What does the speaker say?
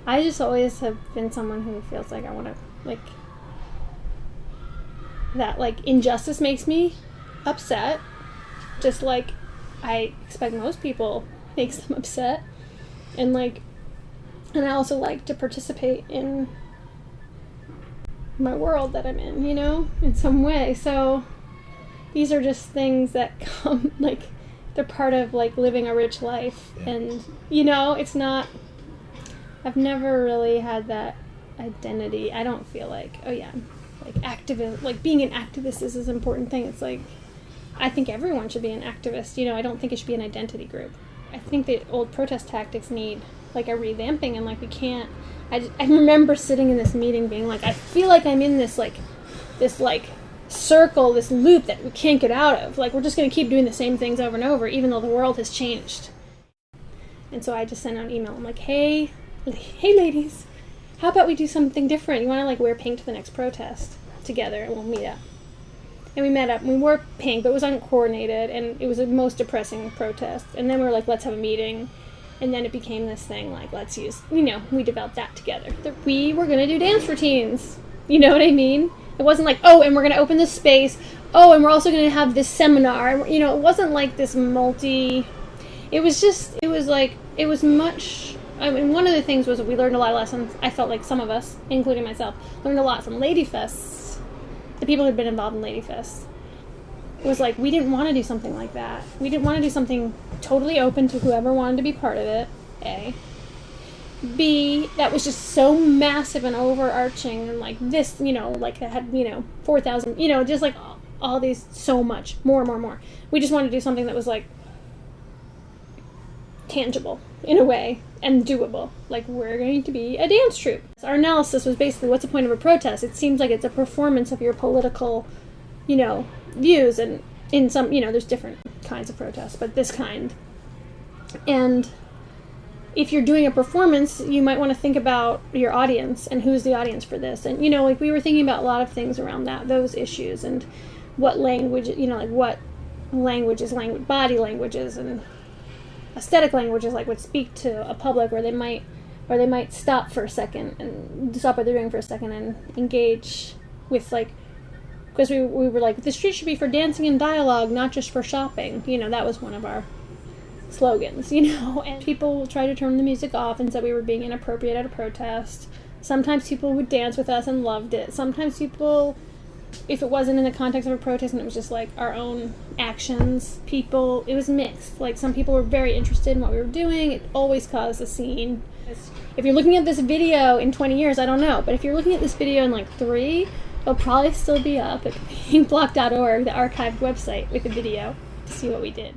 I just always have been someone who feels like I want to, like, that, like, injustice makes me upset, just like I expect most people makes them upset. And, like, and I also like to participate in my world that I'm in, you know, in some way. So these are just things that come, like, they're part of, like, living a rich life. Yeah. And, you know, it's not, I've never really had that identity. I don't feel like, oh yeah, like, activist, like, being an activist is an important thing. It's like, I think everyone should be an activist, you know. I don't think it should be an identity group. I think the old protest tactics need, like, a revamping, and, like, we can't, I remember sitting in this meeting being like, I feel like I'm in this circle, this loop that we can't get out of. Like, we're just going to keep doing the same things over and over, even though the world has changed. And so I just sent out an email. I'm like, hey ladies, how about we do something different? You want to, like, wear pink to the next protest together, and we'll meet up. And we met up, and we wore pink, but it was uncoordinated, and it was the most depressing protest. And then we were like, let's have a meeting. And then it became this thing, like, let's use, you know, we developed that together. That we were going to do dance routines. You know what I mean? It wasn't like, oh, and we're going to open this space. Oh, and we're also going to have this seminar. And, you know, it wasn't like this it was just, it was like, it was much, I mean, one of the things was that we learned a lot of lessons. I felt like some of us, including myself, learned a lot from Lady Fests. The people who had been involved in Lady Fests. It was like, we didn't want to do something like that. We didn't want to do something totally open to whoever wanted to be part of it, A. B, that was just so massive and overarching, and, like, this, you know, like, it had, you know, 4,000, you know, just, like, all these, so much, more. We just wanted to do something that was, like, tangible, in a way, and doable. Like, we're going to be a dance troupe. Our analysis was basically, what's the point of a protest? It seems like it's a performance of your political, you know, views, and in some, you know, there's different kinds of protests, but this kind. And if you're doing a performance, you might want to think about your audience and who's the audience for this. And, you know, like, we were thinking about a lot of things around those issues, and what language, you know, like, what languages, body languages, and aesthetic languages, like, would speak to a public, or they might stop for a second and stop what they're doing for a second and engage with, like, because we were like, the street should be for dancing and dialogue, not just for shopping. You know, that was one of our slogans, you know. And people will try to turn the music off and said we were being inappropriate at a protest. Sometimes people would dance with us and loved it. Sometimes people, if it wasn't in the context of a protest and it was just, like, our own actions, people, it was mixed. Like, some people were very interested in what we were doing. It always caused a scene. If you're looking at this video in 20 years, I don't know. But if you're looking at this video in, like, 3, it'll probably still be up at pinkblock.org, the archived website, with the video, to see what we did.